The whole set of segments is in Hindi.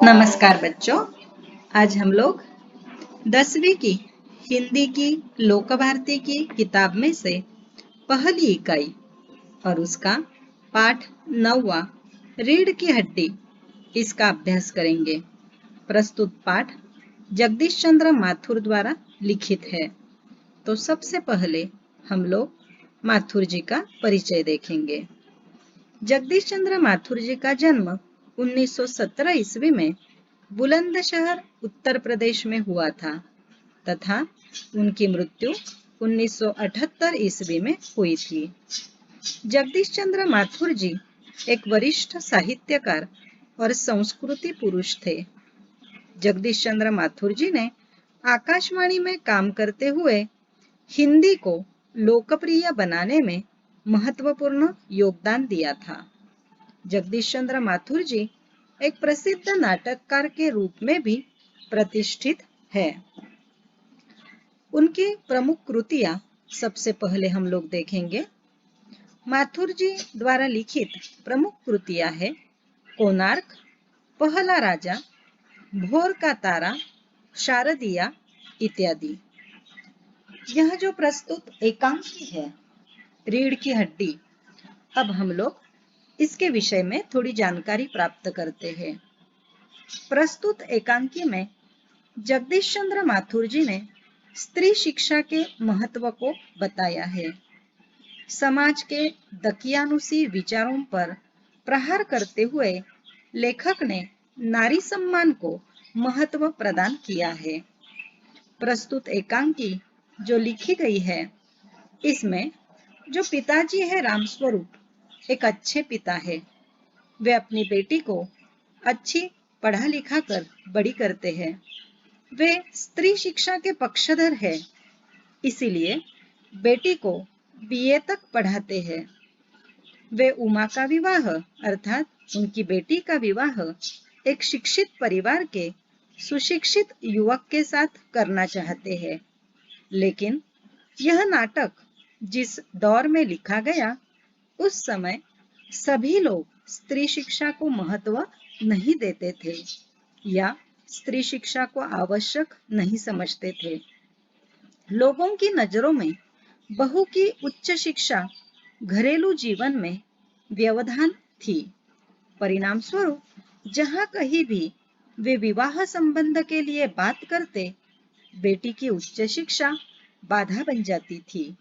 नमस्कार बच्चों। आज हम लोग 10वीं की हिंदी की लोक भारती की किताब में से पहली इकाई और उसका पाठ 9वां रीढ़ की हड्डी इसका अभ्यास करेंगे। प्रस्तुत पाठ जगदीश चंद्र माथुर द्वारा लिखित है। तो सबसे पहले हम लोग माथुर जी का परिचय देखेंगे। जगदीश चंद्र माथुर जी का जन्म 1917 ईस्वी में बुलंदशहर उत्तर प्रदेश में हुआ था तथा उनकी मृत्यु 1978 ईस्वी में हुई थी। जगदीश चंद्र माथुर जी एक वरिष्ठ साहित्यकार और संस्कृति पुरुष थे। जगदीश चंद्र माथुर जी ने आकाशवाणी में काम करते हुए हिंदी को लोकप्रिय बनाने में महत्वपूर्ण योगदान दिया था। जगदीश चंद्र माथुर जी एक प्रसिद्ध नाटककार के रूप में भी प्रतिष्ठित है। उनकी प्रमुख कृतियां सबसे पहले हम लोग देखेंगे। माथुर जी द्वारा लिखित प्रमुख कृतियां है कोणार्क, पहला राजा, भोर का तारा, शारदिया इत्यादि। यह जो प्रस्तुत एकांकी है रीढ़ की हड्डी, अब हम लोग इसके विषय में थोड़ी जानकारी प्राप्त करते हैं। प्रस्तुत एकांकी में जगदीश चंद्र माथुर जी ने स्त्री शिक्षा के महत्व को बताया है। समाज के दकियानुसी विचारों पर प्रहार करते हुए लेखक ने नारी सम्मान को महत्व प्रदान किया है। प्रस्तुत एकांकी जो लिखी गई है, इसमें जो पिताजी है रामस्वरूप एक अच्छे पिता है। वे अपनी बेटी को अच्छी पढ़ा लिखा कर बड़ी करते हैं। वे स्त्री शिक्षा के पक्षधर है, इसीलिए बेटी को बीए तक पढ़ाते हैं। वे उमा का विवाह अर्थात उनकी बेटी का विवाह एक शिक्षित परिवार के सुशिक्षित युवक के साथ करना चाहते हैं, लेकिन यह नाटक जिस दौर में लिखा गया उस समय सभी लोग स्त्री शिक्षा को महत्व नहीं देते थे या स्त्री शिक्षा को आवश्यक नहीं समझते थे। लोगों की नजरों में बहू की उच्च शिक्षा घरेलू जीवन में व्यवधान थी। परिणाम स्वरूप जहां कहीं भी वे विवाह संबंध के लिए बात करते, बेटी की उच्च शिक्षा बाधा बन जाती थी।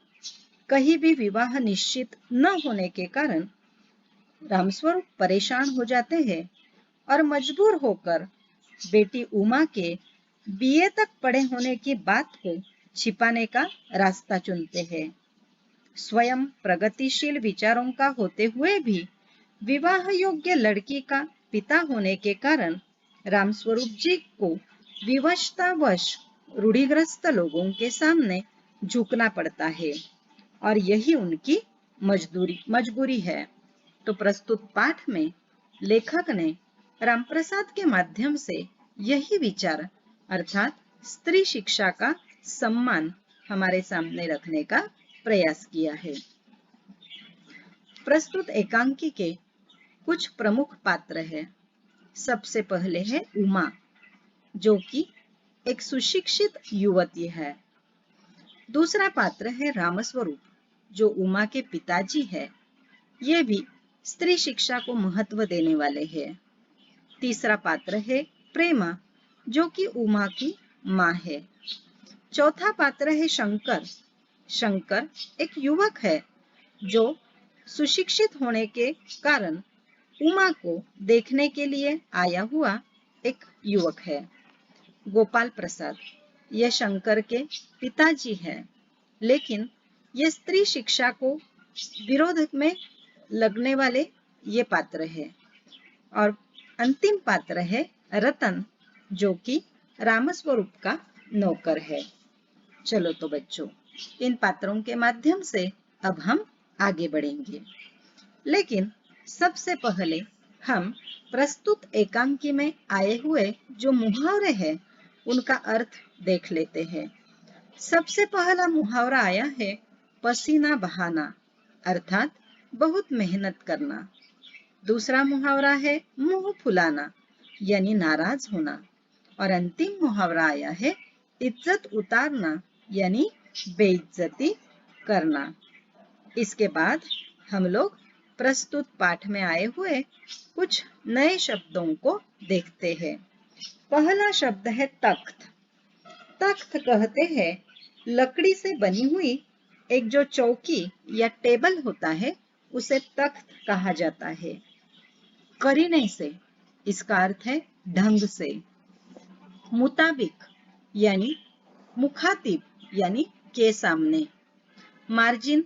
कहीं भी विवाह निश्चित न होने के कारण रामस्वरूप परेशान हो जाते हैं और मजबूर होकर बेटी उमा के बीए तक पढ़े होने की बात को छिपाने का रास्ता चुनते हैं। स्वयं प्रगतिशील विचारों का होते हुए भी विवाह योग्य लड़की का पिता होने के कारण रामस्वरूप जी को विवशतावश रूढ़िग्रस्त लोगों के सामने झुकना पड़ता है और यही उनकी मजबूरी है। तो प्रस्तुत पाठ में लेखक ने रामप्रसाद के माध्यम से यही विचार अर्थात स्त्री शिक्षा का सम्मान हमारे सामने रखने का प्रयास किया है। प्रस्तुत एकांकी के कुछ प्रमुख पात्र हैं। सबसे पहले है उमा, जो कि एक सुशिक्षित युवती है। दूसरा पात्र है रामस्वरूप, जो उमा के पिताजी है। ये भी स्त्री शिक्षा को महत्व देने वाले हैं। तीसरा पात्र है प्रेमा, जो कि उमा की माँ है। चौथा पात्र है शंकर। शंकर एक युवक है जो सुशिक्षित होने के कारण उमा को देखने के लिए आया हुआ एक युवक है। गोपाल प्रसाद यह शंकर के पिताजी है, लेकिन ये स्त्री शिक्षा को विरोध में लगने वाले ये पात्र है। और अंतिम पात्र है रतन, जो कि रामस्वरूप का नौकर है। चलो तो बच्चों, इन पात्रों के माध्यम से अब हम आगे बढ़ेंगे, लेकिन सबसे पहले हम प्रस्तुत एकांकी में आए हुए जो मुहावरे हैं उनका अर्थ देख लेते हैं। सबसे पहला मुहावरा आया है पसीना बहाना अर्थात बहुत मेहनत करना। दूसरा मुहावरा है मुंह फुलाना यानी नाराज होना। और अंतिम मुहावरा आया है इज्जत उतारना यानी बेइज्जती करना। इसके बाद हम लोग प्रस्तुत पाठ में आए हुए कुछ नए शब्दों को देखते हैं। पहला शब्द है तख्त। तख्त कहते हैं लकड़ी से बनी हुई एक जो चौकी या टेबल होता है उसे तख्त कहा जाता है। करीने से इसका अर्थ है ढंग से। मुताबिक यानी मुखातिब यानी के सामने। मार्जिन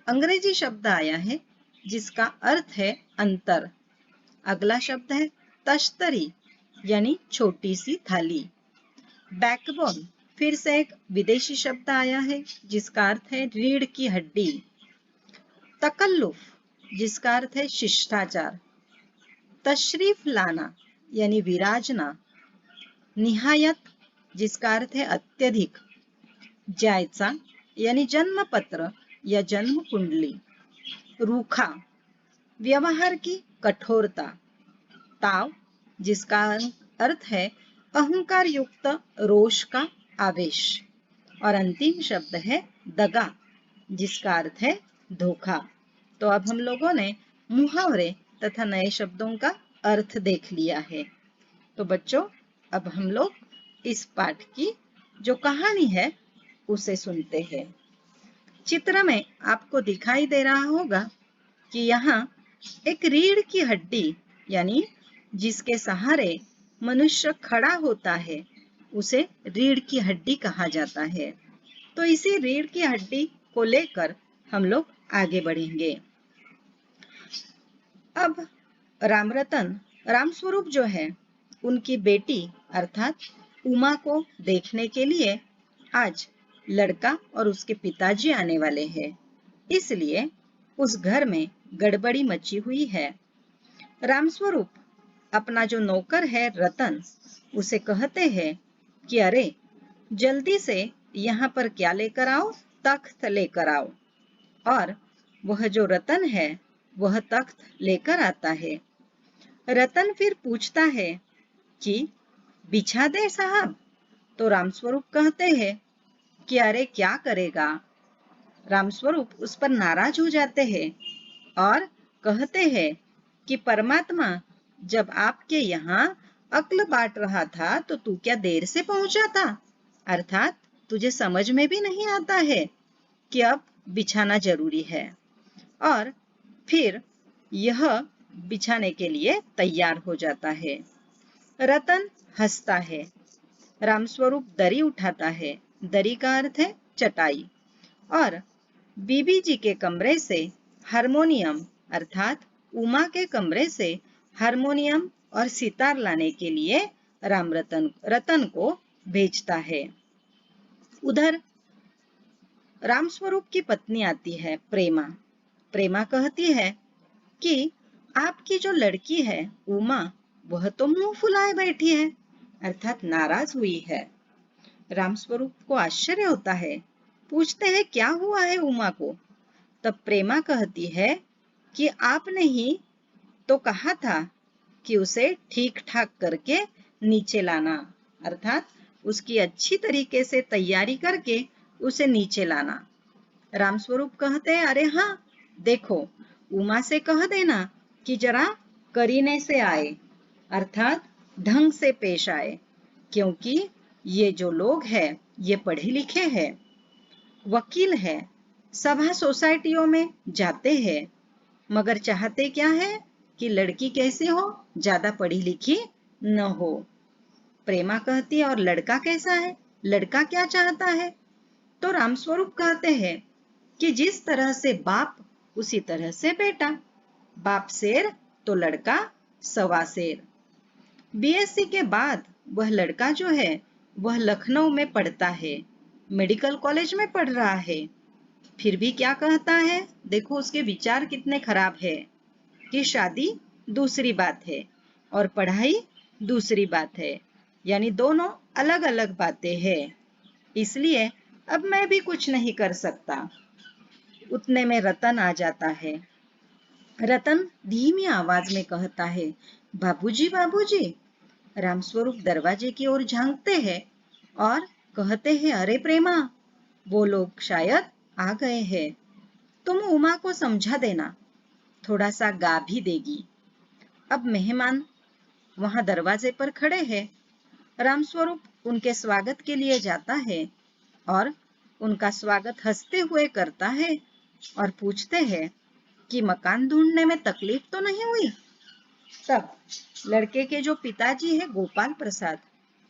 अंग्रेजी शब्द आया है जिसका अर्थ है अंतर। अगला शब्द है तश्तरी यानी छोटी सी थाली। बैकबोन फिर से एक विदेशी शब्द आया है जिसका अर्थ है रीढ़ की हड्डी। तकल्लुफ जिसका अर्थ है शिष्टाचार। तशरीफ लाना यानी विराजना। निहायत जिसका अर्थ है अत्यधिक। जायचा यानी जन्म पत्र या जन्म कुंडली। रूखा व्यवहार की कठोरता। ताव जिसका अर्थ है अहंकार युक्त रोष का आवेश। और अंतिम शब्द है दगा जिसका अर्थ है धोखा। तो अब हम लोगों ने मुहावरे तथा नए शब्दों का अर्थ देख लिया है। तो बच्चों अब हम लोग इस पाठ की जो कहानी है उसे सुनते हैं। चित्र में आपको दिखाई दे रहा होगा कि यहाँ एक रीढ़ की हड्डी यानी जिसके सहारे मनुष्य खड़ा होता है उसे रीढ़ की हड्डी कहा जाता है। तो इसी रीढ़ की हड्डी को लेकर हम लोग आगे बढ़ेंगे। अब रामरतन रामस्वरूप जो है उनकी बेटी अर्थात उमा को देखने के लिए आज लड़का और उसके पिताजी आने वाले हैं। इसलिए उस घर में गड़बड़ी मची हुई है। रामस्वरूप अपना जो नौकर है रतन उसे कहते हैं कि अरे जल्दी से यहाँ पर क्या लेकर आओ, तख्त लेकर आओ। और वह जो रतन है वह तख्त लेकर आता है। रतन फिर पूछता है कि बिछा दे साहब। तो रामस्वरूप कहते हैं कि अरे क्या करेगा। रामस्वरूप उस पर नाराज हो जाते हैं और कहते हैं कि परमात्मा जब आपके यहाँ अक्ल बांट रहा था तो तू क्या देर से पहुंचा था। अर्थात तुझे समझ में भी नहीं आता है कि अब बिछाना जरूरी है। और फिर यह बिछाने के लिए तैयार हो जाता है। रतन हंसता है। रामस्वरूप दरी उठाता है। दरी का अर्थ है चटाई। और बीबी जी के कमरे से हारमोनियम अर्थात उमा के कमरे से हारमोनियम और सितार लाने के लिए रतन को भेजता है। उधर रामस्वरूप की पत्नी आती है प्रेमा। प्रेमा कहती है कि आपकी जो लड़की है उमा वह तो मुंह फुलाए बैठी है अर्थात नाराज हुई है। रामस्वरूप को आश्चर्य होता है। पूछते हैं क्या हुआ है उमा को। तब प्रेमा कहती है कि आपने ही तो कहा था कि उसे ठीक ठाक करके नीचे लाना अर्थात उसकी अच्छी तरीके से तैयारी करके उसे नीचे लाना। रामस्वरूप कहते हैं अरे हाँ देखो उमा से कह देना कि जरा करीने से आए अर्थात ढंग से पेश आए, क्योंकि ये जो लोग हैं ये पढ़े लिखे हैं, वकील है, सभा सोसाइटियों में जाते हैं, मगर चाहते क्या है कि लड़की कैसी हो, ज्यादा पढ़ी लिखी न हो। प्रेमा कहती है और लड़का कैसा है, लड़का क्या चाहता है। तो रामस्वरूप कहते हैं कि जिस तरह से बाप उसी तरह से बेटा, बाप शेर तो लड़का सवा शेर। बीएससी के बाद वह लड़का जो है वह लखनऊ में पढ़ता है, मेडिकल कॉलेज में पढ़ रहा है। फिर भी क्या कहता है, देखो उसके विचार कितने खराब है कि शादी दूसरी बात है और पढ़ाई दूसरी बात है, यानी दोनों अलग अलग बातें हैं। इसलिए अब मैं भी कुछ नहीं कर सकता। उतने में रतन आ जाता है। रतन धीमी आवाज में कहता है बाबूजी बाबूजी रामस्वरूप दरवाजे की ओर झांकते हैं और कहते हैं, अरे प्रेमा, वो लोग शायद आ गए हैं। तुम उमा को समझा देना, थोड़ा सा गा भी देगी। अब मेहमान वहां दरवाजे पर खड़े हैं। रामस्वरूप उनके स्वागत के लिए जाता है और उनका स्वागत हंसते हुए करता है और पूछते हैं कि मकान ढूंढने में तकलीफ तो नहीं हुई। तब लड़के के जो पिताजी है गोपाल प्रसाद,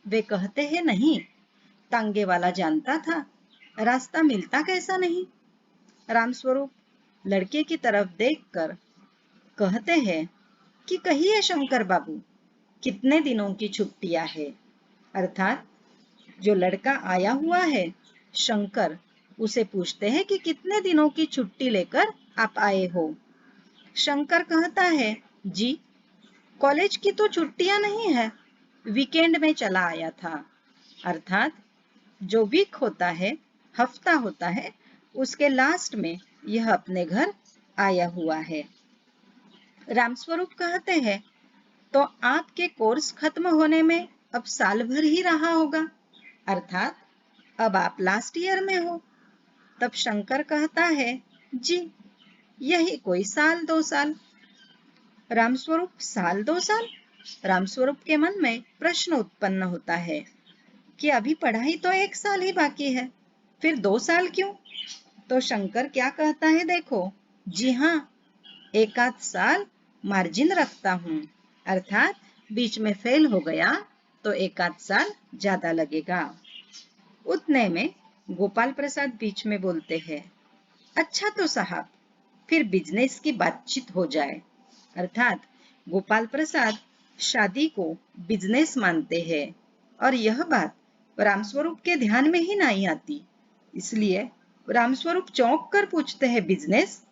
वे कहते हैं, नहीं, तांगे वाला जानता था, रास्ता मिलता कैसा नहीं। रामस्वरूप लड़के की तरफ देखकर कहते हैं कि कहिए शंकर बाबू, कितने दिनों की छुट्टियां है। अर्थात जो लड़का आया हुआ है शंकर, उसे पूछते हैं कि कितने दिनों की छुट्टी लेकर आप आए हो। शंकर कहता है, जी, कॉलेज की तो छुट्टियां नहीं है, वीकेंड में चला आया था। अर्थात जो वीक होता है, हफ्ता होता है, उसके लास्ट में यह अपने घर आया हुआ है। रामस्वरूप कहते हैं, तो आपके कोर्स खत्म होने में अब साल भर ही रहा होगा, अर्थात अब आप लास्ट ईयर में हो। तब शंकर कहता है, जी, यही कोई साल 2 साल। रामस्वरूप, साल 2 साल? रामस्वरूप के मन में प्रश्न उत्पन्न होता है कि अभी पढ़ाई तो 1 साल ही बाकी है, फिर 2 साल क्यों? तो शंकर क्या कहता है, देखो, जी हाँ, 1 आध साल मार्जिन रखता हूँ, अर्थात बीच में फेल हो गया तो 1 आध साल ज्यादा लगेगा। उतने में गोपाल प्रसाद बीच में बोलते हैं, अच्छा तो साहब, फिर बिजनेस की बातचीत हो जाए। अर्थात गोपाल प्रसाद शादी को बिजनेस मानते हैं और यह बात रामस्वरूप के ध्यान में ही नहीं आती, इसलिए रामस्वरूप चौंक कर पूछते हैं, बिजनेस?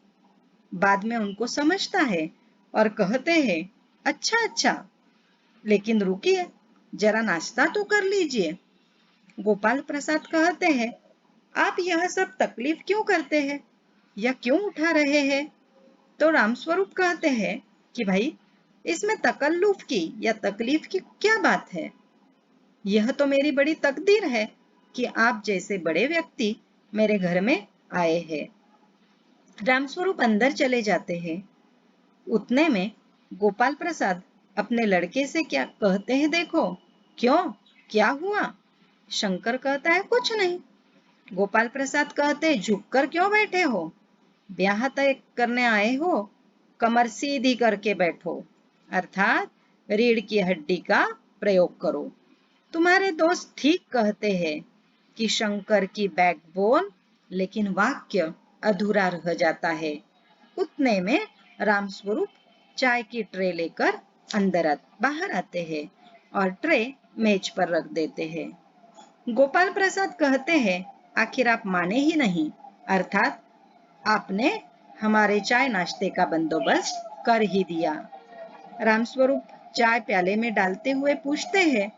बाद में उनको समझता है और कहते हैं, अच्छा अच्छा, लेकिन रुकिए, जरा नाश्ता तो कर लीजिए। गोपाल प्रसाद कहते हैं, आप यह सब तकलीफ क्यों करते हैं या क्यों उठा रहे हैं? तो रामस्वरूप कहते हैं कि भाई, इसमें तकल्लुफ की या तकलीफ की क्या बात है? यह तो मेरी बड़ी तकदीर है कि आप जैसे बड़े व्यक्ति मेरे घर में आए हैं। रामस्वरूप अंदर चले जाते हैं। उतने में गोपाल प्रसाद अपने लड़के से क्या कहते हैं, देखो, क्यों, क्या हुआ? शंकर कहता है, कुछ नहीं। गोपाल प्रसाद कहते, झुककर क्यों बैठे हो? ब्याह तय करने आए हो, कमर सीधी करके बैठो, अर्थात रीढ़ की हड्डी का प्रयोग करो। तुम्हारे दोस्त ठीक कहते हैं कि शंकर की बैकबोन, लेकिन वाक्य अधूरा रह जाता है। उतने में रामस्वरूप चाय की ट्रे लेकर बाहर आते हैं और ट्रे मेज पर रख देते हैं। गोपाल प्रसाद कहते हैं, आखिर आप माने ही नहीं, अर्थात आपने हमारे चाय नाश्ते का बंदोबस्त कर ही दिया। रामस्वरूप चाय प्याले में डालते हुए पूछते हैं,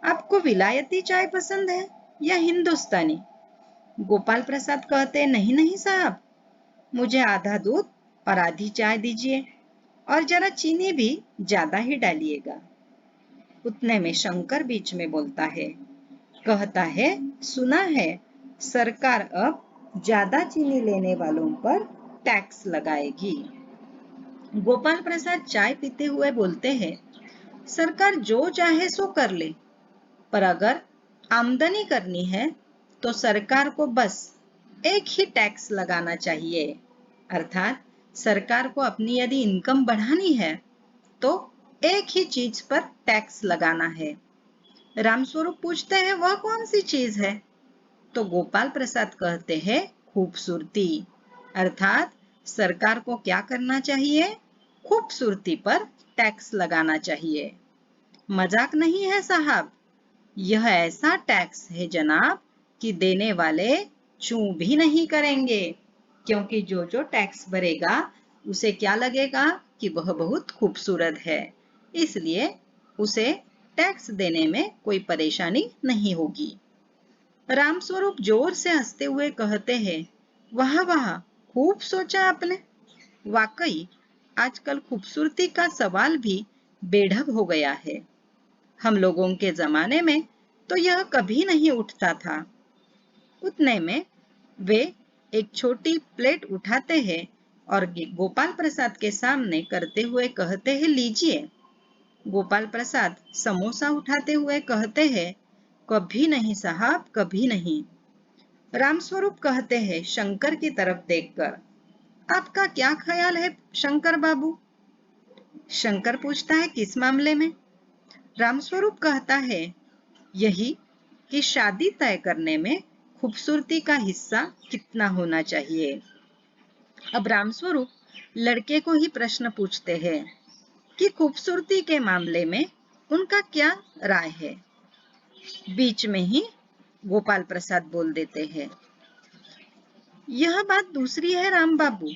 आपको विलायती चाय पसंद है या हिंदुस्तानी? गोपाल प्रसाद कहते, नहीं नहीं साहब, मुझे आधा दूध और आधी चाय दीजिए और जरा चीनी भी ज्यादा ही डालिएगा। उतने में शंकर बीच में बोलता है, कहता है, सुना है सरकार अब ज्यादा चीनी लेने वालों पर टैक्स लगाएगी। गोपाल प्रसाद चाय पीते हुए बोलते हैं, सरकार जो चाहे सो कर ले, पर अगर आमदनी करनी है तो सरकार को बस एक ही टैक्स लगाना चाहिए। अर्थात सरकार को अपनी यदि इनकम बढ़ानी है तो एक ही चीज पर टैक्स लगाना है। रामस्वरूप पूछते हैं, वह कौन सी चीज है? तो गोपाल प्रसाद कहते हैं, खूबसूरती। अर्थात सरकार को क्या करना चाहिए? खूबसूरती पर टैक्स लगाना चाहिए। मजाक नहीं है साहब, यह ऐसा टैक्स है जनाब कि देने वाले चू भी नहीं करेंगे, क्योंकि जो जो टैक्स भरेगा उसे क्या लगेगा कि वह बहुत खूबसूरत है, इसलिए उसे टैक्स देने में कोई परेशानी नहीं होगी। रामस्वरूप जोर से हंसते हुए कहते हैं, वाह वाह, खूब सोचा आपने। वाकई आजकल खूबसूरती का सवाल भी बेढब हो गया है। हम लोगों के जमाने में तो यह कभी नहीं उठता था। उतने में वे एक छोटी प्लेट उठाते हैं और गोपाल प्रसाद के सामने करते हुए कहते हैं, लीजिए। गोपाल प्रसाद समोसा उठाते हुए कहते हैं, कभी नहीं साहब, कभी नहीं। रामस्वरूप कहते हैं शंकर की तरफ देखकर, आपका क्या ख्याल है शंकर बाबू? शंकर पूछता है, किस मामले में? रामस्वरूप कहता है, यही कि शादी तय करने में खूबसूरती का हिस्सा कितना होना चाहिए। अब रामस्वरूप लड़के को ही प्रश्न पूछते हैं कि खूबसूरती के मामले में उनका क्या राय है। बीच में ही गोपाल प्रसाद बोल देते हैं, यह बात दूसरी है राम बाबू,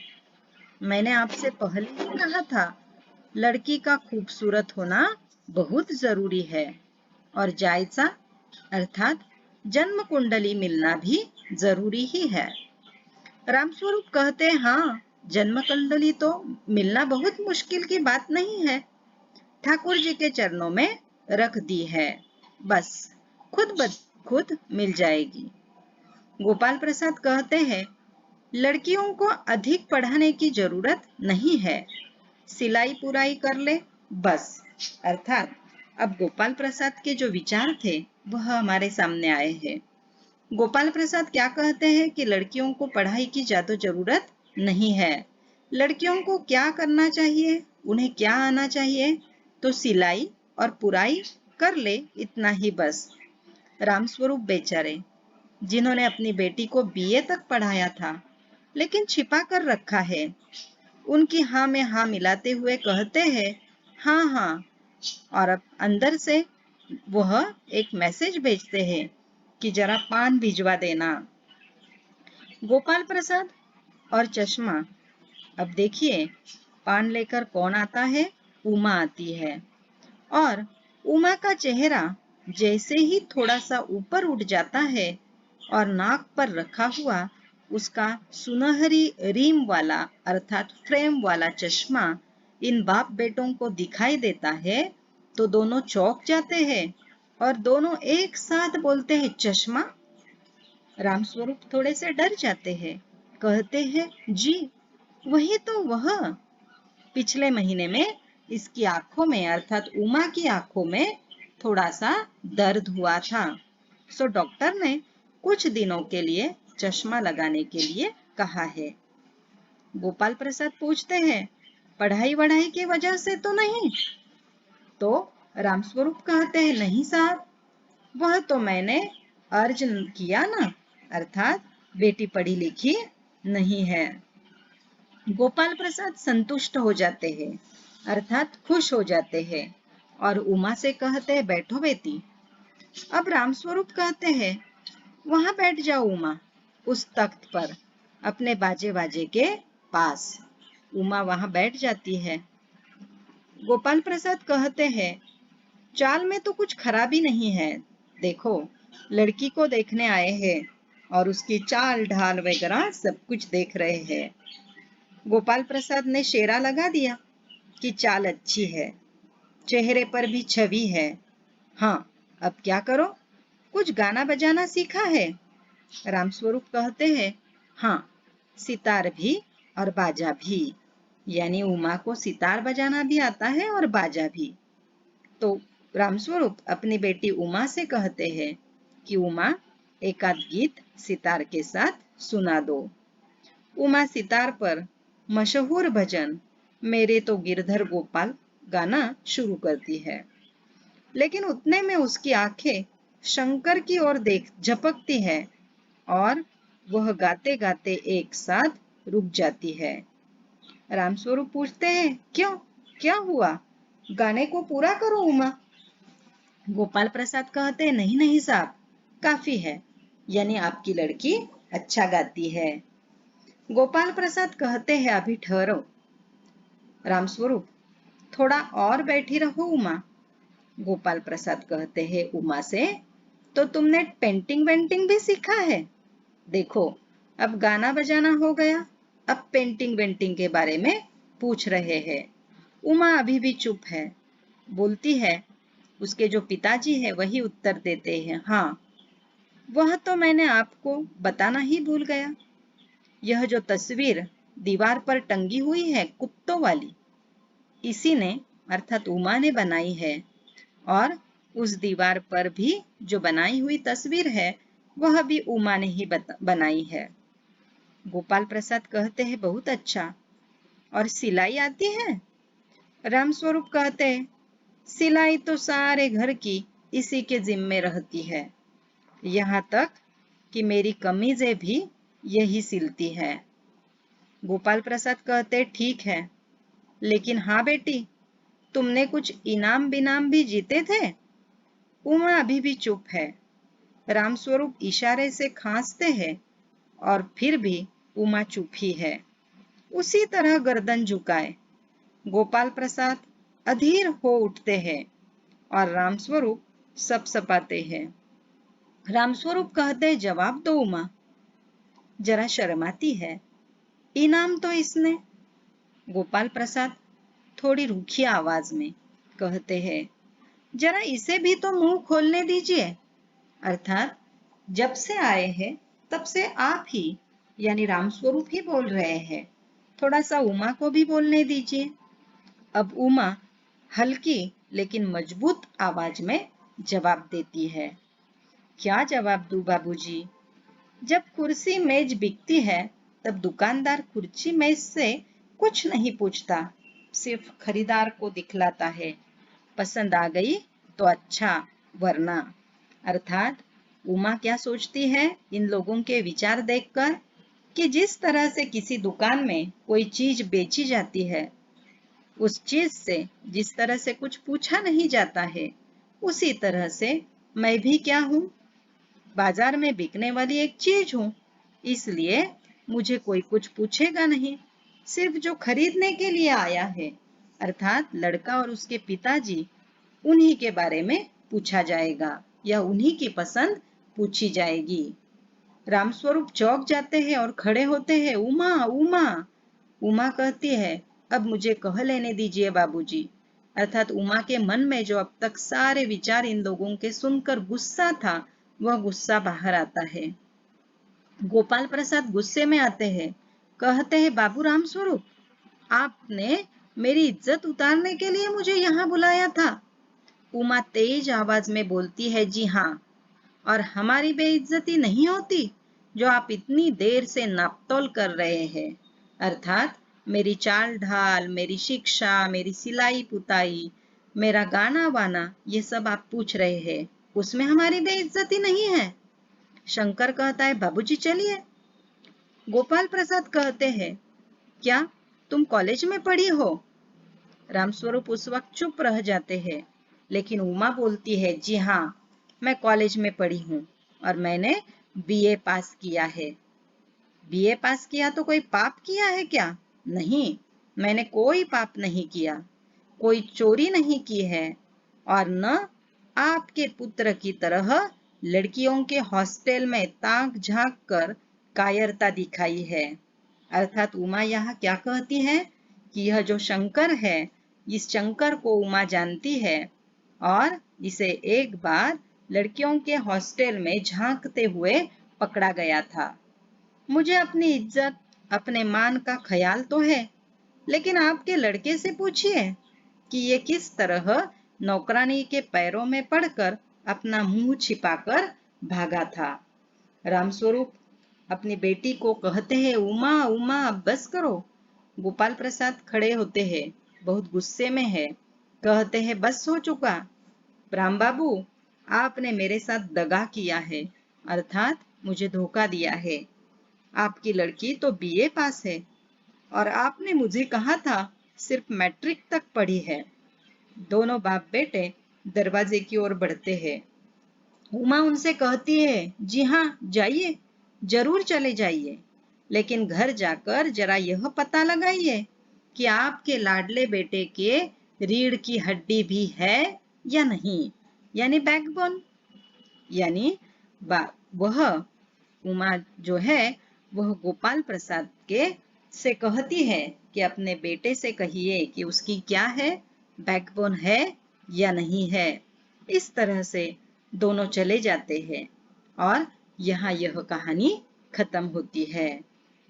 मैंने आपसे पहले ही कहा था, लड़की का खूबसूरत होना बहुत जरूरी है और जायजा अर्थात जन्म कुंडली मिलना भी जरूरी ही है। रामस्वरूप कहते हैं, हाँ, जन्म कुंडली तो मिलना बहुत मुश्किल की बात नहीं है, ठाकुर जी के चरणों में रख दी है, बस खुद मिल जाएगी। गोपाल प्रसाद कहते हैं, लड़कियों को अधिक पढ़ाने की जरूरत नहीं है, सिलाई पुराई कर ले बस। अर्थात अब गोपाल प्रसाद के जो विचार थे वह हमारे सामने आए हैं। गोपाल प्रसाद क्या कहते हैं कि लड़कियों को पढ़ाई की ज्यादा जरूरत नहीं है, लड़कियों को क्या करना चाहिए, उन्हें क्या आना चाहिए, तो सिलाई और पुराई कर ले, इतना ही बस। रामस्वरूप बेचारे, जिन्होंने अपनी बेटी को बीए तक पढ़ाया था लेकिन छिपा कर रखा है, उनकी हाँ में हाँ मिलाते हुए कहते हैं, हाँ हाँ, और अब अंदर से वह एक मैसेज भेजते हैं कि जरा पान भिजवा देना। गोपाल प्रसाद और चश्मा। अब देखिए, पान लेकर कौन आता है? उमा आती है और उमा का चेहरा जैसे ही थोड़ा सा ऊपर उठ जाता है और नाक पर रखा हुआ उसका सुनहरी रीम वाला अर्थात फ्रेम वाला चश्मा इन बाप बेटों को दिखाई देता है, तो दोनों चौंक जाते हैं और दोनों एक साथ बोलते हैं, चश्मा? रामस्वरूप थोड़े से डर जाते हैं, कहते हैं, जी वही तो वह, पिछले महीने में इसकी आंखों में अर्थात उमा की आंखों में थोड़ा सा दर्द हुआ था, सो डॉक्टर ने कुछ दिनों के लिए चश्मा लगाने के लिए कहा है। गोपाल प्रसाद पूछते हैं, पढ़ाई वढ़ाई की वजह से तो नहीं? तो रामस्वरूप कहते हैं, नहीं साहब, वह तो मैंने अर्ज किया ना, अर्थात बेटी पढ़ी लिखी नहीं है। गोपाल प्रसाद संतुष्ट हो जाते हैं अर्थात खुश हो जाते हैं और उमा से कहते हैं, बैठो बेटी। अब रामस्वरूप कहते हैं, वहां बैठ जाओ उमा, उस तख्त पर अपने बाजे बाजे के पास। उमा वहां बैठ जाती है। गोपाल प्रसाद कहते हैं, चाल में तो कुछ खराबी नहीं है, देखो लड़की को देखने आए हैं और उसकी चाल ढाल वगैरह सब कुछ देख रहे हैं। गोपाल प्रसाद ने शेरा लगा दिया कि चाल अच्छी है, चेहरे पर भी छवि है, हाँ अब क्या करो, कुछ गाना बजाना सीखा है? रामस्वरूप कहते हैं, हाँ, सितार भी और बाजा भी, यानी उमा को सितार बजाना भी आता है और बाजा भी। तो रामस्वरूप अपनी बेटी उमा से कहते हैं कि उमा एक आध गीत सितार के साथ सुना दो। उमा सितार पर मशहूर भजन मेरे तो गिरधर गोपाल गाना शुरू करती है, लेकिन उतने में उसकी आंखें शंकर की ओर देख झपकती है और वह गाते गाते एक साथ रुक जाती है। रामस्वरूप पूछते हैं, क्यों, क्या हुआ? गाने को पूरा करो उमा। गोपाल प्रसाद कहते हैं, नहीं नहीं साहब, काफी है, यानी आपकी लड़की अच्छा गाती है। गोपाल प्रसाद कहते हैं, अभी ठहरो। रामस्वरूप, थोड़ा और बैठी रहो उमा। गोपाल प्रसाद कहते हैं उमा से, तो तुमने पेंटिंग वेंटिंग भी सीखा है? देखो अब गाना बजाना हो गया, अब पेंटिंग वेंटिंग के बारे में पूछ रहे हैं। उमा अभी भी चुप है, बोलती है, उसके जो पिताजी है वही उत्तर देते हैं, हाँ, वह तो मैंने आपको बताना ही भूल गया। यह जो तस्वीर दीवार पर टंगी हुई है कुत्तों वाली, इसी ने अर्थात उमा ने बनाई है। और उस दीवार पर भी जो बनाई हुई तस्वीर है वह भी उमा ने ही बनाई है। गोपाल प्रसाद कहते हैं, बहुत अच्छा। और सिलाई आती है? रामस्वरूप कहते हैं, सिलाई तो सारे घर की इसी के जिम्मे रहती है, यहाँ तक कि मेरी कमीजें भी यही सिलती है। गोपाल प्रसाद कहते, ठीक है, लेकिन हाँ बेटी, तुमने कुछ इनाम बिनाम भी जीते थे? उमा अभी भी चुप है। रामस्वरूप इशारे से खांसते हैं और फिर भी उमा चुप ही है, उसी तरह गर्दन झुकाए। गोपाल प्रसाद अधीर हो उठते हैं और रामस्वरूप सपसपाते हैं। रामस्वरूप कहते, जवाब दो उमा। जरा शर्माती है। इनाम तो इसने। गोपाल प्रसाद थोड़ी रूखी आवाज में कहते हैं, जरा इसे भी तो मुंह खोलने दीजिए। अर्थात जब से आए हैं तब से आप ही यानी रामस्वरूप ही बोल रहे हैं, थोड़ा सा उमा को भी बोलने दीजिए। अब उमा हल्की लेकिन मजबूत आवाज में जवाब देती है। क्या जवाब दूं बाबूजी? जब कुर्सी मेज बिकती है तब दुकानदार कुर्सी मेज से कुछ नहीं पूछता, सिर्फ खरीदार को दिखलाता है। पसंद आ गई तो अच्छा, वरना। अर्थात उमा क्या सोचती है इन लोगों के विचार देखकर, कि जिस तरह से किसी दुकान में कोई चीज बेची जाती है, उस चीज से जिस तरह से कुछ पूछा नहीं जाता है, उसी तरह से मैं भी क्या हूँ, बाजार में बिकने वाली एक चीज हूँ। इसलिए मुझे कोई कुछ पूछेगा नहीं, सिर्फ जो खरीदने के लिए आया है अर्थात लड़का और उसके पिताजी, उन्हीं के बारे में पूछा जाएगा या उन्हीं की पसंद पूछी जाएगी। रामस्वरूप चौंक जाते हैं और खड़े होते हैं। उमा, उमा। उमा कहती है, अब मुझे कह लेने दीजिए बाबूजी। अर्थात उमा के मन में जो अब तक सारे विचार इन लोगों के सुनकर गुस्सा था, वह गुस्सा बाहर आता है। गोपाल प्रसाद गुस्से में आते हैं, कहते हैं, बाबू रामस्वरूप, आपने मेरी इज्जत उतारने के लिए मुझे यहाँ बुलाया था। उमा तेज आवाज में बोलती है, जी हाँ, और हमारी बेइज्जती नहीं होती जो आप इतनी देर से नापतोल कर रहे हैं। अर्थात मेरी चाल ढाल, मेरी शिक्षा, मेरी सिलाई पुताई, मेरा गाना वाना, ये सब आप पूछ रहे हैं, उसमें हमारी बेइज्जती नहीं है। शंकर कहता है, बाबूजी चलिए। गोपाल प्रसाद कहते हैं, क्या तुम कॉलेज में पढ़ी हो? रामस्वरूप उस वक्त चुप रह जाते हैं, लेकिन उमा बोलती है, जी हाँ, मैं कॉलेज में पढ़ी हूँ और मैंने बीए पास किया है। बीए पास किया तो कोई पाप किया है क्या? नहीं, मैंने कोई पाप नहीं किया, कोई चोरी नहीं की है और न आपके पुत्र की तरह लड़कियों के हॉस्टल में ताक झांक कर कायरता दिखाई है। अर्थात उमा यहाँ क्या कहती है कि यह जो शंकर है, इस शंकर को उमा जानती है और इसे एक बार लड़कियों के हॉस्टल में झांकते हुए पकड़ा गया था। मुझे अपनी इज्जत, अपने मान का ख्याल तो है, लेकिन आपके लड़के से पूछिए कि ये किस तरह नौकरानी के पैरों में पड़कर अपना मुंह छिपाकर भागा था। रामस्वरूप अपनी बेटी को कहते हैं, उमा, उमा, अब बस करो। गोपाल प्रसाद खड़े होते हैं, बहुत गुस्से में है, कहते हैं, बस हो चुका। राम बाबू, आपने मेरे साथ दगा किया है, अर्थात मुझे धोखा दिया है। आपकी लड़की तो बीए पास है और आपने मुझे कहा था सिर्फ मैट्रिक तक पढ़ी है। दोनों बाप बेटे दरवाजे की ओर बढ़ते हैं। उमा उनसे कहती है, जी हाँ, जाइए, जरूर चले जाइए, लेकिन घर जाकर जरा यह पता लगाइए कि आपके लाडले बेटे के रीढ़ की हड्डी भी है या नहीं, यानी बैकबोन। यानी वह उमा जो है वह गोपाल प्रसाद के से कहती है कि अपने बेटे से कहिए कि उसकी क्या है, बैकबोन है या नहीं है। इस तरह से दोनों चले जाते हैं और यहाँ यह कहानी खत्म होती है।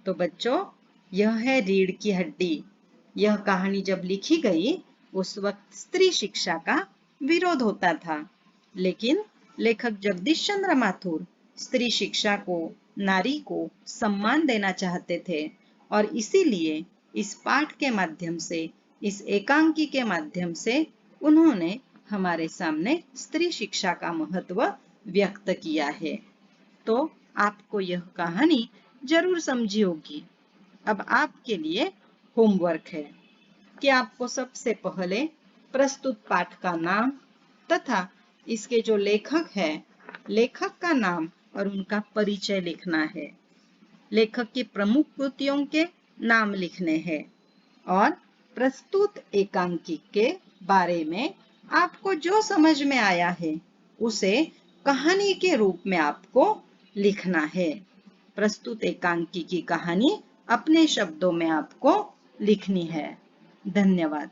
तो बच्चों, यह है रीढ़ की हड्डी। यह कहानी जब लिखी गई उस वक्त स्त्री शिक्षा का विरोध होता था, लेकिन लेखक जगदीश चंद्र माथुर स्त्री शिक्षा को, नारी को सम्मान देना चाहते थे और इसीलिए इस पाठ के माध्यम से, इस एकांकी के माध्यम से उन्होंने हमारे सामने स्त्री शिक्षा का महत्व व्यक्त किया है। तो आपको यह कहानी जरूर समझी होगी। अब आपके लिए होमवर्क है कि आपको सबसे पहले प्रस्तुत पाठ का नाम तथा इसके जो लेखक है, लेखक का नाम और उनका परिचय लिखना है। लेखक की प्रमुख कृतियों के नाम लिखने हैं और प्रस्तुत एकांकी के बारे में आपको जो समझ में आया है उसे कहानी के रूप में आपको लिखना है। प्रस्तुत एकांकी की कहानी अपने शब्दों में आपको लिखनी है। धन्यवाद।